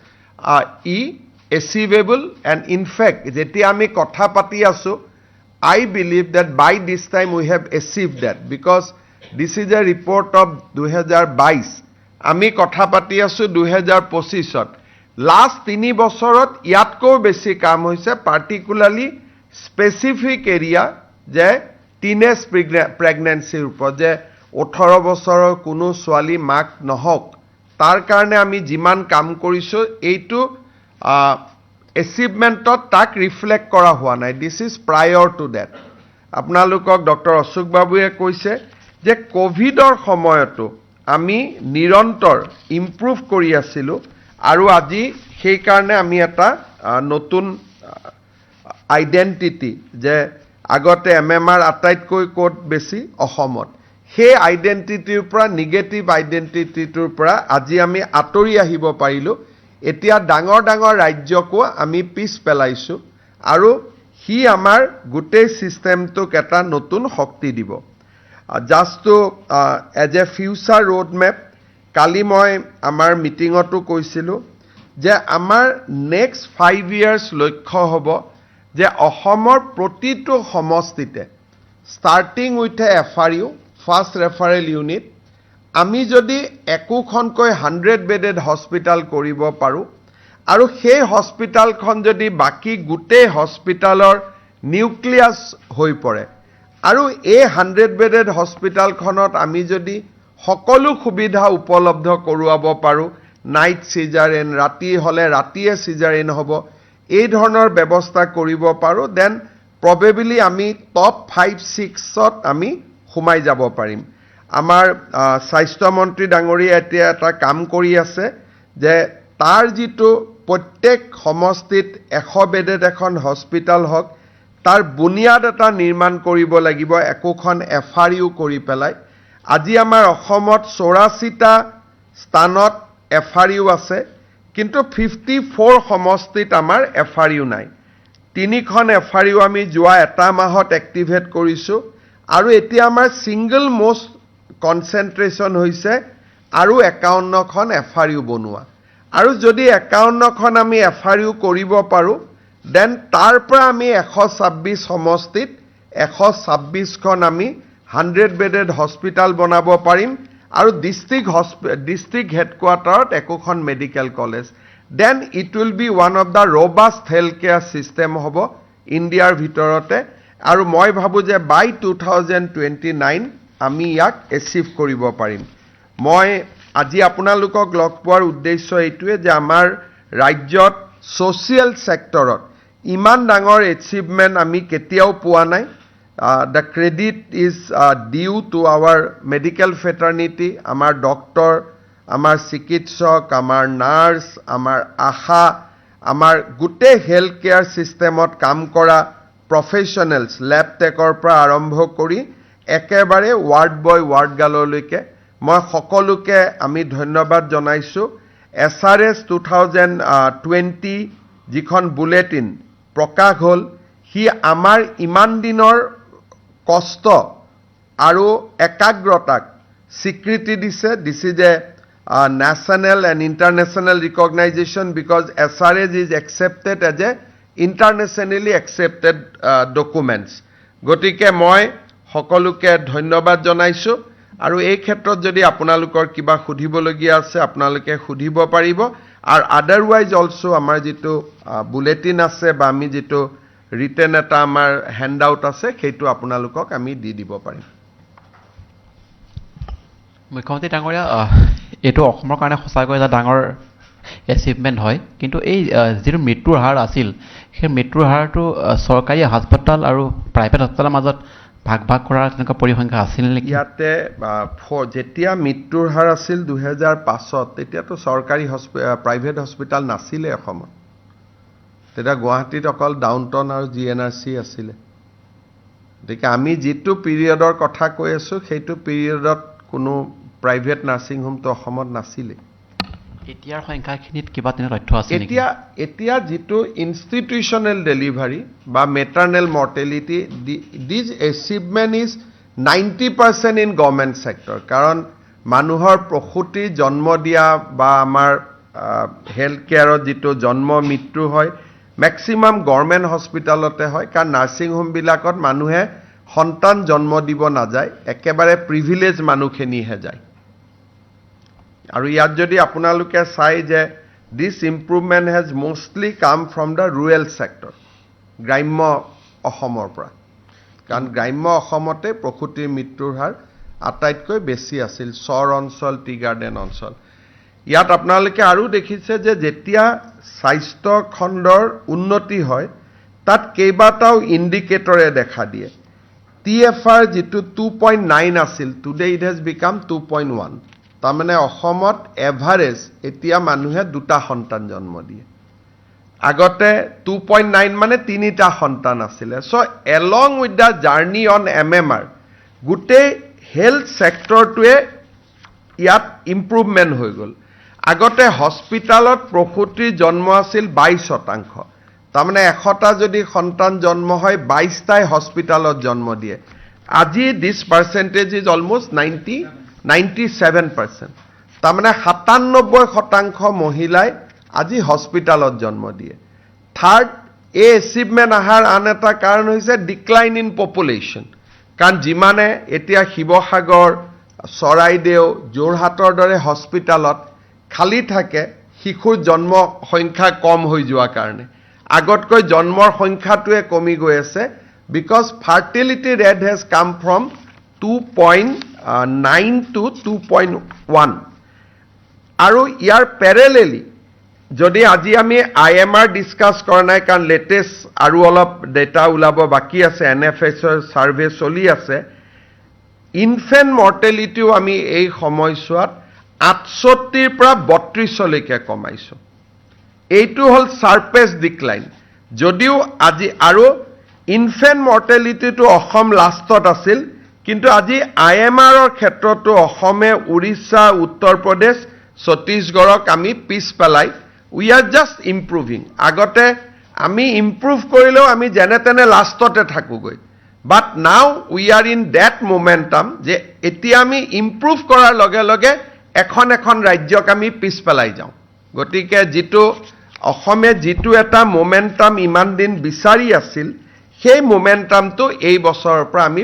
achievable and in fact যেতিয়া আমি কথা পাতি আছো I believe that by this time we have achieved that because this is a report of 2022 আমি কথা পাতি আছো 2025ত লাষ্ট 3 বছৰত ইয়াতকৈ বেছি কাম হৈছে পাৰ্টিকুলাৰলি স্পেসিফিক এৰিয়া যে টিনেজ প্ৰেগনেন্সিৰ ওপৰত যে 18 বছৰৰ কোনো ছোৱালী মাক নহওক তাৰ কাৰণে আমি যিমান কাম কৰিছো এইটো এচিভমেন্টত তাক ৰিফ্লেক্ট কৰা হোৱা নাই this is prior to that আপোনালোকক ডক্টৰ অশোক বাবুৱে কৈছে যে কোভিডৰ সময়তো আমি নিৰন্তৰ ইমপ্ৰুভ কৰি আছিলো আৰু আজি সেই কাৰণে আমি এটা নতুন আইডেন্টিটি যে আগতে MMR আটাইতকৈ কোড বেছি অসমত সেই আইডেন্টিটিৰ পৰা নিগেটিভ আইডেন্টিটিটোৰ পৰা আজি আমি আতৰি আহিব পাৰিলো এতিয়া ডাঙৰ ডাঙৰ ৰাজ্যকো আমি পিছ পেলাইছো আৰু হি আমাৰ গোটেই সিস্টেমটোক এটা নতুন শক্তি দিব just to as a future road map কালি মই আমাৰ মিটিঙতো কৈছিলো যে আমাৰ নেক্সট 5 years লক্ষ্য হ'ব যে অসমৰ প্ৰতিটো সমষ্টিতে starting with a FRU first referral unit আমি যদি একোখনকৈ 100 বেডেড হস্পিটাল কৰিব পাৰো আৰু সেই হস্পিটালখন যদি বাকি গোটেই হস্পিটালৰ নিউক্লিয়াছ হৈ পৰে আৰু এই 100 বেডেড হস্পিটালখনত আমি যদি সকলো সুবিধা উপলব্ধ কৰোৱাব পাৰো নাইট সিজাৰেন ৰাতি হলে ৰাতিয়ে সিজাৰেন হ'ব এই ধৰণৰ ব্যৱস্থা কৰিব পাৰো দেন প্ৰবেবলি আমি টপ 5-6ত আমি সোমাই যাব পাৰিম আমাৰ স্বাস্থ্য মন্ত্ৰী ডাঙৰীয়া এতিয়া এটা কাম কৰি আছে যে তাৰ যিটো প্ৰত্যেক সমষ্টিত 100 বেডেড এখন হস্পিটাল হক তাৰ বুনিয়াদ এটা নিৰ্মাণ কৰিব লাগিব একোখন FRU কৰি পেলাই আজি আমাৰ অসমত 84টা স্থানত FRU আছে কিন্তু 54 সমষ্টিত আমাৰ FRU নাই তিনিখন FRU আমি যোৱা এটা মাহত এক্টিভেট কৰিছো আৰু এতিয়া আমাৰ সিঙ্গল মোস্ট কনসেন্ট্ৰেশন হৈছে আৰু 51খন FRU বনোৱা আৰু যদি 51খন আমি FRU কৰিব পাৰো দেন তাৰ পৰা আমি 126 সমষ্টিত 126খন আমি 100 বেডেড হস্পিটাল বনাব পাৰিম আৰু ডিস্ট্ৰিক্ট হেডকোয়াৰ্টাৰত একোখন medical college then it will be one of the robust health care system হ'ব ইণ্ডিয়াৰ ভিতৰতে আৰু মই ভাবো যে বাই 2029 আমি ইয়াক এচিভ কৰিব পাৰিম মই আজি আপোনালোকক লগ পোৱাৰ উদ্দেশ্য এইটোৱে যে আমাৰ ৰাজ্যত ছ'চিয়েল ছেক্টৰত ইমান ডাঙৰ এচিভমেণ্ট আমি কেতিয়াও পোৱা নাই the credit is due to our medical fraternity আমাৰ ডক্টৰ আমাৰ চিকিৎসক আমাৰ নাৰ্ছ আমাৰ আশা আমাৰ গোটেই হেল্থ কেয়াৰ ছিষ্টেমত কাম কৰা প্ৰফেশ্যনেলছ লেব টেকৰ পৰা আৰম্ভ কৰি একেবাৰে ৱাৰ্ড বয় ৱাৰ্ড গাৰ্ললৈকে মই সকলোকে আমি ধন্যবাদ জনাইছোঁ SRS 2020 যিখন বুলেটিন প্ৰকাশ হ'ল সি আমাৰ ইমান দিনৰ কষ্ট আৰু একাগ্ৰতাক স্বীকৃতি দিছে this is a national and international recognition because SRS is accepted as a internationally accepted documents. গতিকে মই সকলোকে ধন্যবাদ জনাইছোঁ আৰু এই ক্ষেত্ৰত যদি আপোনালোকৰ কিবা সুধিবলগীয়া আছে আপোনালোকে সুধিব পাৰিব আৰু আদাৰৱাইজ অলসো আমাৰ যেটো বুলেটিন আছে বা আমি যেটো ৰিটেন এটা আমাৰ হ্যান্ডআউট আছে সেইটো আপোনালোকক আমি দি দিব পাৰিম মুখ্যমন্ত্ৰী ডাঙৰীয়া এটো অসমৰ কাৰণে সঁচাকৈ এটা ডাঙৰ এচিভমেন্ট হয় কিন্তু এই যিটো মৃত্যুৰ হাৰ আছিল সেই মৃত্যুৰ হাৰটো চৰকাৰী হাস্পতাল আৰু প্ৰাইভেট হাস্পতালৰ মাজত ভাগ কৰাৰ তেনেকুৱা পৰিসংখ্যা আছিল নেকি ইয়াতে যেতিয়া মৃত্যুৰ হাৰ আছিল 2005 তেতিয়াতো চৰকাৰী প্ৰাইভেট হস্পিটাল নাছিলে অসমত তেতিয়া গুৱাহাটীত অকল ডাউনটাউন আৰু জিএনআৰসি আছিলে দেখি আমি যেটো পিৰিয়ডৰ কথা কৈ আছো সেইটো পিৰিয়ডত কোনো প্ৰাইভেট নাৰ্সিং হোম তো অসমত নাছিলে এতিয়াৰ সংখ্যাখিনিত কিবা তেনে তথ্য আছে নেকি এতিয়া যেটো ইনষ্টিটিউশনাল ডেলিভাৰী বা maternal mortality this achievement is 90% in government sector কাৰণ মানুহৰ প্ৰসূতি জন্ম দিয়া বা আমাৰ হেল্থ কেয়াৰত যেটো জন্ম মৃত্যু হয় ম্যাক্সিমাম গভৰ্নমেন্ট হস্পিটালতে হয় কাৰণ নাৰ্সিং হোম বিলাকত মানুহে সন্তান জন্ম দিব না যায় একেবাৰে প্ৰিভিলেজ মানুহখিনিহে যায় আৰু ইয়াত যদি আপোনালোকে চাই যে দিস ইমপ্ৰুভমেন্ট হেজ মোস্টলি কাম ফ্ৰম দ্য ৰুৰেল সেক্টৰ গ্ৰাম্য অসমৰ পৰা কাৰণ গ্ৰাম্য অসমতে প্ৰসূতিৰ মৃত্যুৰ হাৰ আটাইতকৈ বেছি আছিল চৰ অঞ্চল টি গাৰ্ডেন অঞ্চল ইয়াত আপোনালোকে আৰু দেখিছে যে যেতিয়া স্বাস্থ্য খণ্ডৰ উন্নতি হয় তাত কেইবাটাও ইন্ডিকেটৰে দেখা দিয়ে TFR যেটো 2.9 আছিল টুডে ইট হেজ বিকাম 2.1 তাৰমানে অসমত এভাৰেজ এতিয়া মানুহে দুটা সন্তান জন্ম দিয়ে আগতে 2.9 মানে তিনিটা সন্তান আছিল so along with the journey on MMR গুটেই হেল্থ সেক্টৰটোৱে ইয়াত ইমপ্ৰুভমেন্ট হৈ গল আগতে হস্পিটালত প্ৰসূতি জন্ম আছিল 22% তাৰমানে 100টা যদি সন্তান জন্ম হয় 22টাই হস্পিটালত জন্ম দিয়ে আজি দিস পার্সেন্টেজ ইজ অলমোস্ট 97% তাৰমানে 97% মহিলাই আজি হস্পিটালত জন্ম দিয়ে থাৰ্ড এ এচিভমেন্ট আহাৰ আন এটা কাৰণ হৈছে ডিক্লাইন ইন পপুলেশন কাৰণ যিমানে এতিয়া শিৱসাগৰ চৰাইদেউ যোৰহাটৰ দৰে হস্পিটালত খালি থাকে শিশুৰ জন্ম সংখ্যা কম হৈ যোৱা কাৰণে আগতকৈ জন্মৰ সংখ্যাটোৱে কমি গৈ আছে because fertility rate has come from 2.9 to 2.1 আৰু ইয়াৰ parallelly যদি আজি আমি IMR ডিসকাস কৰা নাই কাৰণ লেটেস্ট আৰু অলপ ডেটা উলাব বাকি আছে NFS ৰ সাৰ্ভে চলি আছে ইনফেন্ট মৰ্টেলিটিও আমি এই সময়ছোৱাত 68 পৰা 32 লৈকে কমাইছো এইটো হল সাৰফেস ডিক্লাইন যদিও আজি আৰু ইনফেন্ট মৰ্টেলিটিটো অসম লাষ্টত আছিল কিন্তু আজি IMR ৰ ক্ষেত্ৰতো অসমে উৰিষ্যা উত্তৰ প্ৰদেশ ছত্তীশগড়ক আমি পিছ পেলাই we are just improving আগতে আমি ইমপ্ৰুভ কৰিলেও আমি জেনেতেনে লাষ্টতে থাকুগৈ but now we are in that momentum যে এতিয়া আমি ইমপ্ৰুভ কৰাৰ লগে লগে এখন ৰাজ্যক আমি পিছ পেলাই যাওঁ গতিকে যেটো অসমে যেটো এটা মোমেন্টাম ইমান দিন বিচাৰি আছিল সেই মোমেন্টামটো এই বছৰৰ পৰা আমি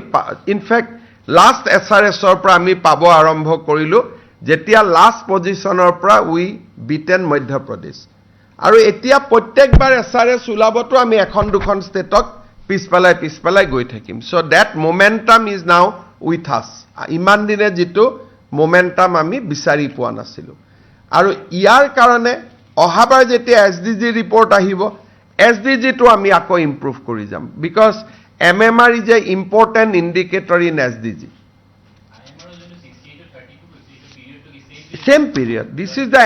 ইনফেক্ট লাষ্ট SRS ৰ পৰা আমি পাব আৰম্ভ কৰিলো যেতিয়া লাষ্ট পজিশনৰ পৰা উই বিটেন মধ্য প্ৰদেশ আৰু এতিয়া প্ৰত্যেকবাৰ SRS উলাবটো আমি এখন দুখন ষ্টেটক পিছ পেলাই গৈ থাকিম so that momentum is now with us ইমান দিনে যেটো মোমেন্টাম আমি বিচাৰি পোৱা নাছিলো আৰু ইয়াৰ কাৰণে অহাবাৰ যেতিয়া এছডিজি ৰিপৰ্ট আহিব এছডিজিটো আমি আকৌ ইম্প্ৰুভ কৰি যাম because MMR is a important indicator in SDG. Same period. This is the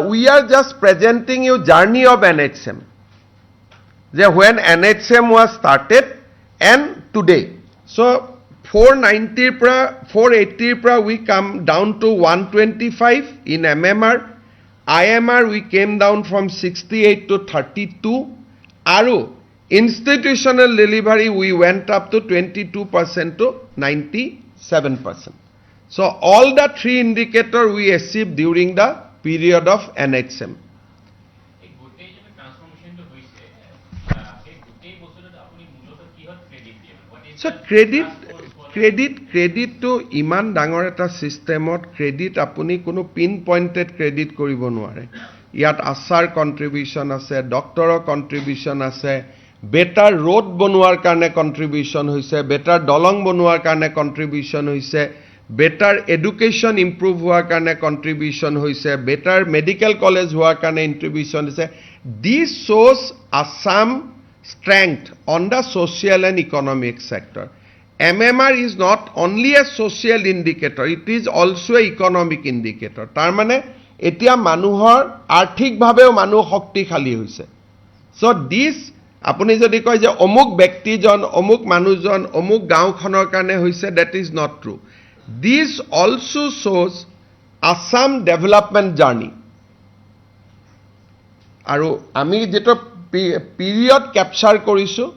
we are just presenting you journey of NHM. When NHM was started and today. So 490 480 we come down to 125 in MMR. IMR we came down from 68 to 32. Aru institutional delivery we went up to 22% to 97%. So all the three indicators we achieved during the period of NHM. So credit to iman dangor eta systemot credit apuni kono pinpointed credit koribo nware. Yat asar contribution ase, doctor contribution ase, better road bonuar karne contribution hoise, better dolong bonuar karne contribution hoise, better education improve hoar karne contribution hoise, better medical college hoar karne contribution hoise. This shows Assam strength on the social and economic sector. MMR is not only a social indicator, it is also an economic indicator. Tar mane etia manuhor arthik bhabeo manu shaktiশালী hoise. So this apuni jodi koy je omuk byakti jon omuk manujon omuk gaon khonor karone hoise, that is not true. This also shows Assam development journey. Aru ami jeto period capture korisu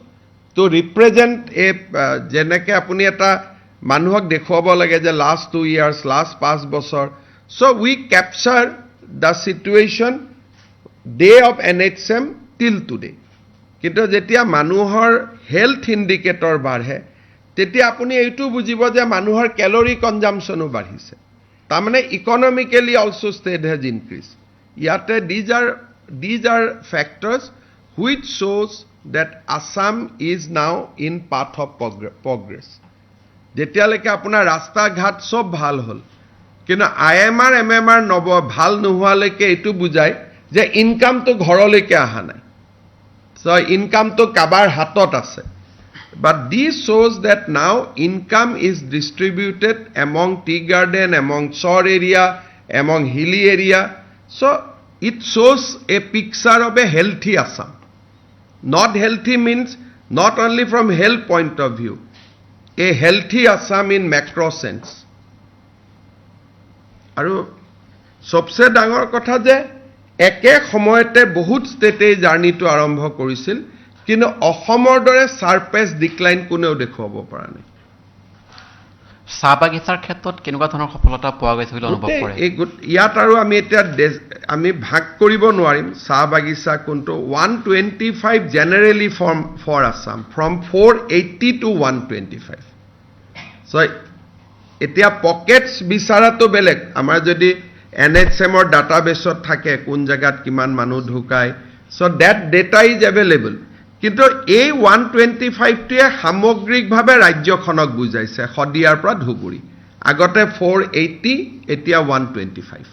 to represent a jeneke apuni eta manuhok dekhuabo lage je last 2 years last 5 bochor. So we capture the situation day of NHM till today. Kintu jetia manuhor health indicator barhe tetia apuni eitu bujibo je manuhor calorie consumption o barhise. Tamane economically also state has increased. Yate these are factors which shows that Assam is now in path of progress. Jetia leke apuna rasta ghat sob bhal hol. Kino IMR MMR nobo bhal nohua leke etu bujai je income to ghoroleke aha nai. So income to kabar hatot ase. But this shows that now income is distributed among tea garden, among shore area, among hilly area. So it shows a picture of a healthy Assam. Not healthy means not only from health point of view, a healthy Assam in macro sense. Aru sobse dangor kotha je eke samoyete bahut state journey to arambho korisil kinu Asomor dore sharpest decline kuneo dekhuabo para nai. সাবাগিছাৰ ক্ষেত্ৰত কেনেকুৱা ধৰণৰ সফলতা পোৱা গৈছে বুলি অনুভৱ কৰে? ইয়াত আৰু আমি এতিয়া আমি ভাগ কৰিব নোৱাৰিম চাহ বাগিচা কোনটো 125 generally for Assam from 480 to 125. So এতিয়া পকেটছ বিচাৰাটো বেলেগ আমাৰ যদি NHM ৰ ডাটাবেছত থাকে কোন জায়গাত কিমান মানুহ ঢুকায় so that data is available. কিন্তু এই 125 টিয়ে সামগ্ৰিকভাৱে ৰাজ্যখনক বুজাইছে খদিয়াৰ পৰা ধুবুৰী. আগতে 480 এতিয়া 125.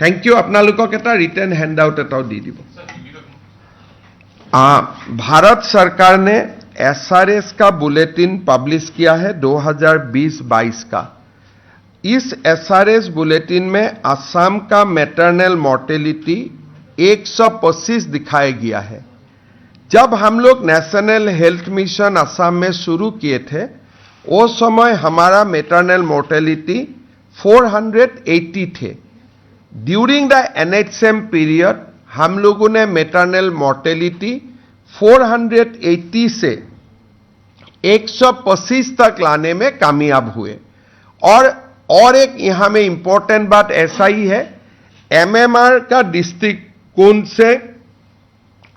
थैंक यू আপোনালোকক এটা रिटर्न हैंडआउट एटाও দি দিব. भारत सरकार ने SRS का बुलेटिन पब्लिश किया है 2020-22 का. इस SRS बुलेटिन में असम का मैटरनल मॉर्टेलिटी 125 दिखाया गया है. जब हम लोग नेशनल हेल्थ मिशन असम में शुरू किए थे उस समय हमारा मैटरनल मॉर्टेलिटी 480 थे. ड्यूरिंग द NHM पीरियड हम लोगों ने मैटरनल मॉर्टेलिटी 480 से 125 तक लाने में कामयाब हुए. और एक यहां में इंपॉर्टेंट बात ऐसा ही है, MMR का दृष्टिकोण से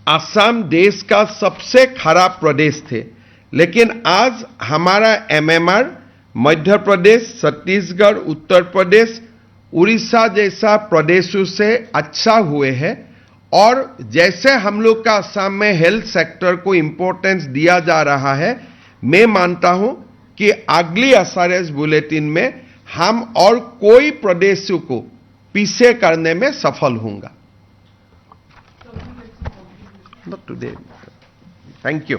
असम देश का सबसे खराब प्रदेश थे, लेकिन आज हमारा MMR मध्य प्रदेश, छत्तीसगढ़, उत्तर प्रदेश, उड़ीसा जैसा प्रदेशों से अच्छा हुए हैं. और जैसे हम लोग का असम में हेल्थ सेक्टर को इंपॉर्टेंस दिया जा रहा है, मैं मानता हूं कि अगली SRS बुलेटिन में हम और कोई प्रदेशों को पीछे करने में सफल होऊंगा. Not today. Thank you.